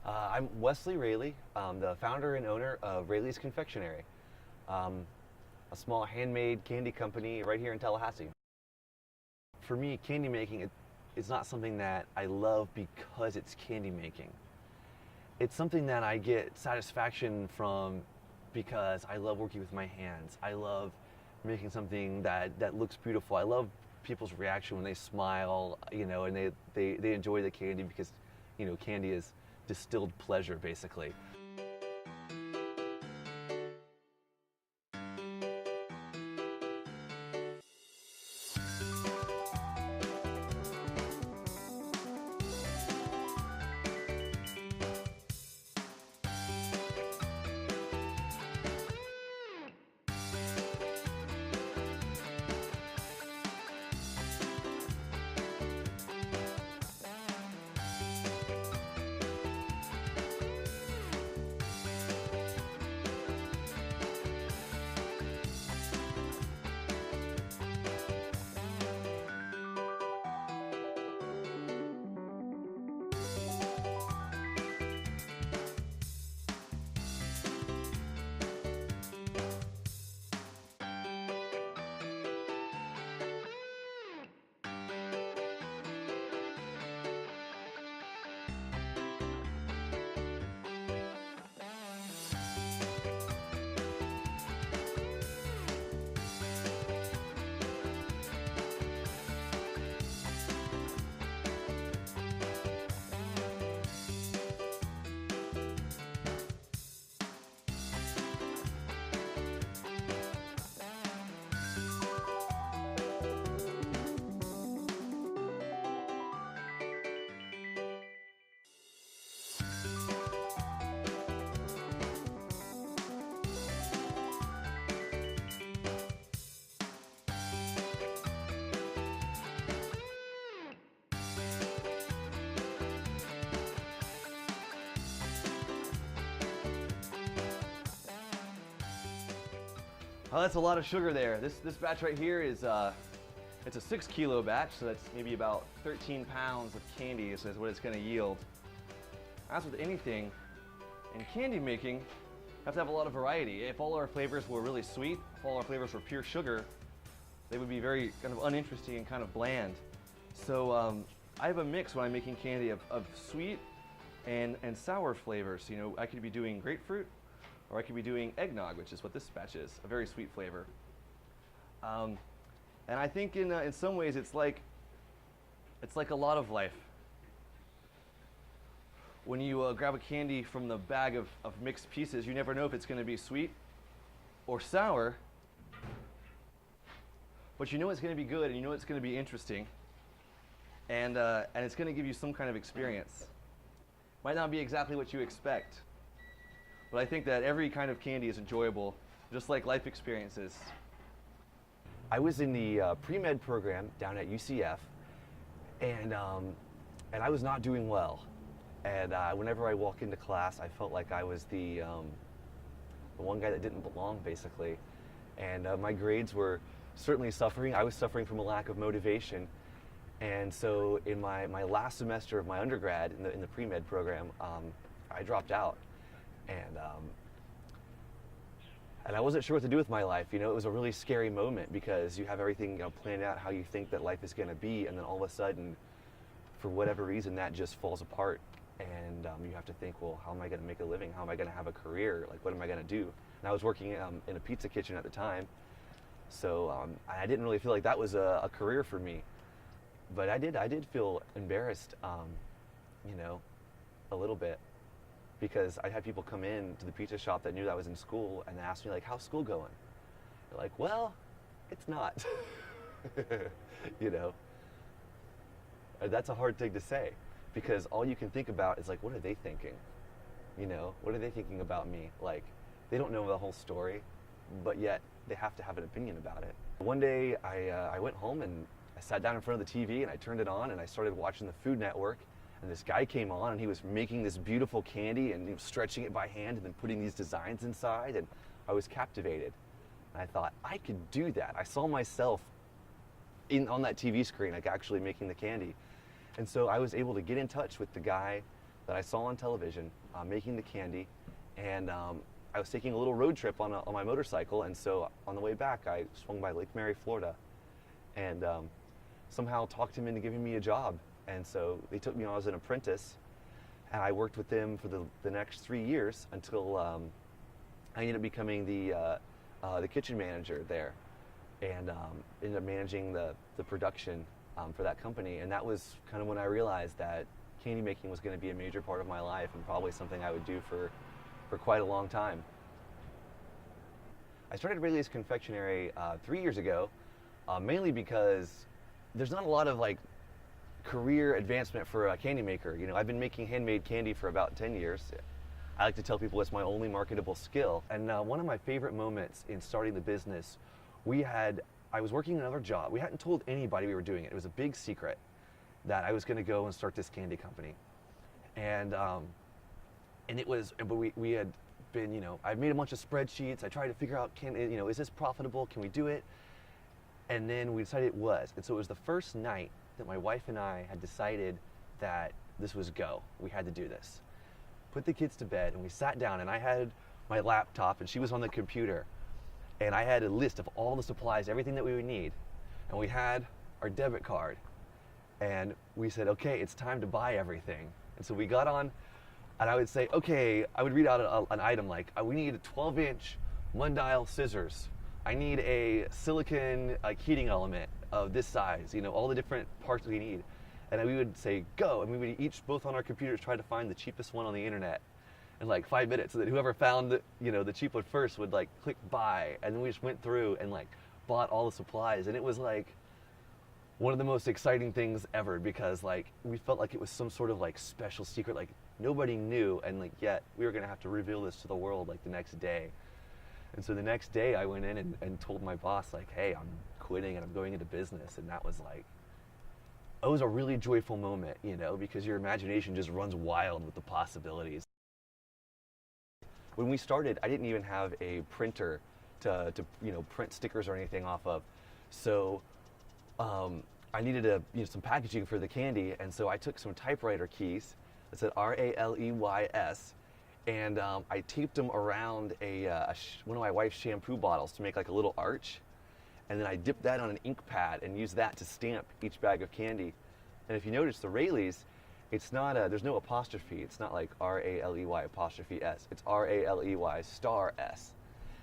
I'm Wesley Rayleigh, the founder and owner of Rayleigh's Confectionery, a small handmade candy company right here in Tallahassee. For me, candy making is not something that I love because it's candy making. It's something that I get satisfaction from because I love working with my hands. I love making something that looks beautiful. I love people's reaction when they smile, and they enjoy the candy because, candy is distilled pleasure, basically. Oh, that's a lot of sugar there. This batch right here is it's a 6 kilo batch, so that's maybe about 13 pounds of candy is what it's going to yield. As with anything in candy making, you have to have a lot of variety. If all our flavors were really sweet, if all our flavors were pure sugar, they would be very kind of uninteresting and kind of bland. So I have a mix when I'm making candy of sweet and sour flavors. I could be doing grapefruit, or I could be doing eggnog, which is what this batch is, a very sweet flavor. And I think in some ways it's like a lot of life. When you grab a candy from the bag of mixed pieces, you never know if it's going to be sweet or sour, but you know it's going to be good and you know it's going to be interesting, and it's going to give you some kind of experience. Might not be exactly what you expect, but I think that every kind of candy is enjoyable, just like life experiences. I was in the pre-med program down at UCF, and I was not doing well. And whenever I walk into class, I felt like I was the one guy that didn't belong, basically. And my grades were certainly suffering. I was suffering from a lack of motivation. And so in my last semester of my undergrad in the pre-med program, I dropped out. And I wasn't sure what to do with my life. It was a really scary moment because you have everything planned out how you think that life is going to be, and then all of a sudden, for whatever reason, that just falls apart. And you have to think, well, how am I going to make a living? How am I going to have a career? Like, what am I going to do? And I was working in a pizza kitchen at the time, so I didn't really feel like that was a career for me. But I did feel embarrassed, a little bit. Because I'd have people come in to the pizza shop that knew that I was in school and ask me, like, how's school going? They're like, well, it's not. That's a hard thing to say because all you can think about is, like, what are they thinking? What are they thinking about me? Like, they don't know the whole story, but yet they have to have an opinion about it. One day I went home and I sat down in front of the TV and I turned it on and I started watching the Food Network. And this guy came on and he was making this beautiful candy and he was stretching it by hand and then putting these designs inside, and I was captivated. And I thought, I could do that. I saw myself on that TV screen, like actually making the candy. And so I was able to get in touch with the guy that I saw on television making the candy, and I was taking a little road trip on my motorcycle, and so on the way back I swung by Lake Mary, Florida, and somehow talked him into giving me a job. And so they took me on as an apprentice, and I worked with them for the next 3 years until I ended up becoming the kitchen manager there, and ended up managing the production for that company. And that was kind of when I realized that candy making was going to be a major part of my life and probably something I would do for quite a long time. I started Rayleigh's Confectionery 3 years ago, mainly because there's not a lot of like career advancement for a candy maker. You know, I've been making handmade candy for about 10 years. I like to tell people it's my only marketable skill. And one of my favorite moments in starting the business, I was working another job. We hadn't told anybody we were doing it. It was a big secret that I was going to go and start this candy company. And but we had been, you know, I've made a bunch of spreadsheets. I tried to figure out, is this profitable? Can we do it? And then we decided it was. And so it was the first night that my wife and I had decided that this was go. We had to do this. Put the kids to bed, and we sat down, and I had my laptop, and she was on the computer, and I had a list of all the supplies, everything that we would need, and we had our debit card, and we said, okay, it's time to buy everything. And so we got on, and I would say, okay, I would read out an item like, we need a 12-inch Mundial scissors. I need a silicon heating element of this size, you know, all the different parts we need. And we would say, go, and we would each, both on our computers, try to find the cheapest one on the internet in like 5 minutes, so that whoever found the cheap one first would like click buy, and then we just went through and like bought all the supplies. And it was like one of the most exciting things ever, because like we felt like it was some sort of like special secret, like nobody knew, and like yet we were gonna have to reveal this to the world like the next day. And so the next day I went in and told my boss, like, hey, I'm quitting and I'm going into business. And that was like, it was a really joyful moment, you know, because your imagination just runs wild with the possibilities. When we started, I didn't even have a printer to print stickers or anything off of. So I needed some packaging for the candy, and so I took some typewriter keys that said RALEYS, and I taped them around one of my wife's shampoo bottles to make like a little arch. And then I dipped that on an ink pad and used that to stamp each bag of candy. And if you notice, the Rayleigh's, it's not there's no apostrophe. It's not like RALEY apostrophe S. It's RALEY star S.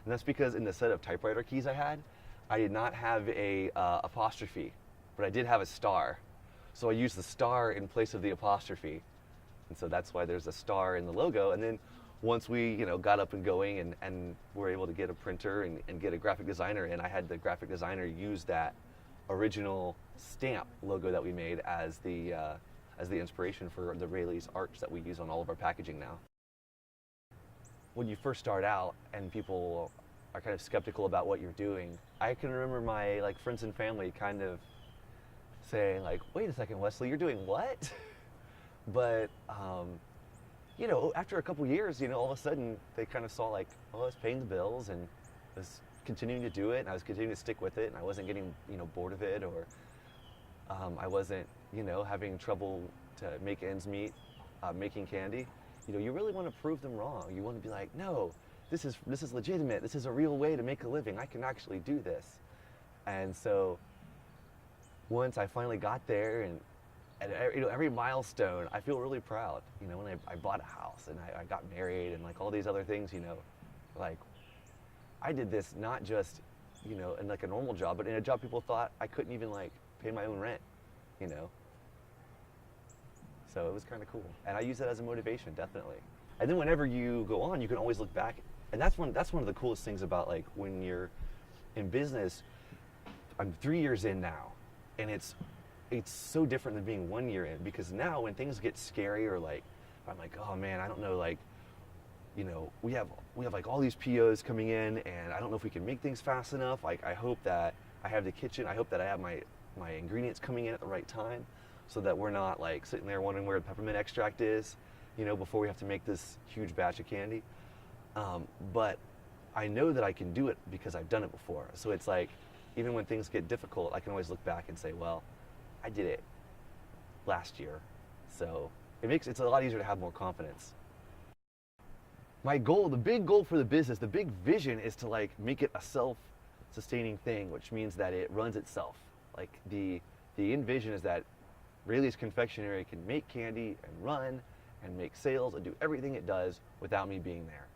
And that's because in the set of typewriter keys I did not have a apostrophe, but I did have a star. So I used the star in place of the apostrophe. And so that's why there's a star in the logo. And then once we got up and going and were able to get a printer and get a graphic designer, and I had the graphic designer use that original stamp logo that we made as the inspiration for the Rayleigh's arch that we use on all of our packaging now. When you first start out and people are kind of skeptical about what you're doing, I can remember my friends and family kind of saying like, wait a second, Wesley, you're doing what? But after a couple years, all of a sudden they kind of saw like, oh, I was paying the bills and I was continuing to do it, and I was continuing to stick with it, and I wasn't getting bored of it, or I wasn't having trouble to make ends meet making candy. You really want to prove them wrong. You want to be like, no, this is legitimate. This is a real way to make a living. I can actually do this. And so once I finally got there, and every milestone, I feel really proud. When I bought a house and I got married and like all these other things, like I did this not just, in like a normal job, but in a job people thought I couldn't even like pay my own rent, So it was kind of cool. And I use that as a motivation, definitely. And then whenever you go on, you can always look back. And that's one of the coolest things about like when you're in business. I'm 3 years in now, and it's so different than being 1 year in, because now when things get scary, or like I'm like, oh man, I don't know, like we have like all these POs coming in, and I don't know if we can make things fast enough. Like I hope that I have the kitchen, I hope that I have my ingredients coming in at the right time, so that we're not like sitting there wondering where the peppermint extract is, before we have to make this huge batch of candy. But I know that I can do it because I've done it before. So it's like, even when things get difficult, I can always look back and say, well, I did it last year, so it's a lot easier to have more confidence. My goal, the big goal for the business, the big vision is to like make it a self-sustaining thing, which means that it runs itself. Like the end vision is that Rayleigh's Confectionery can make candy and run and make sales and do everything it does without me being there.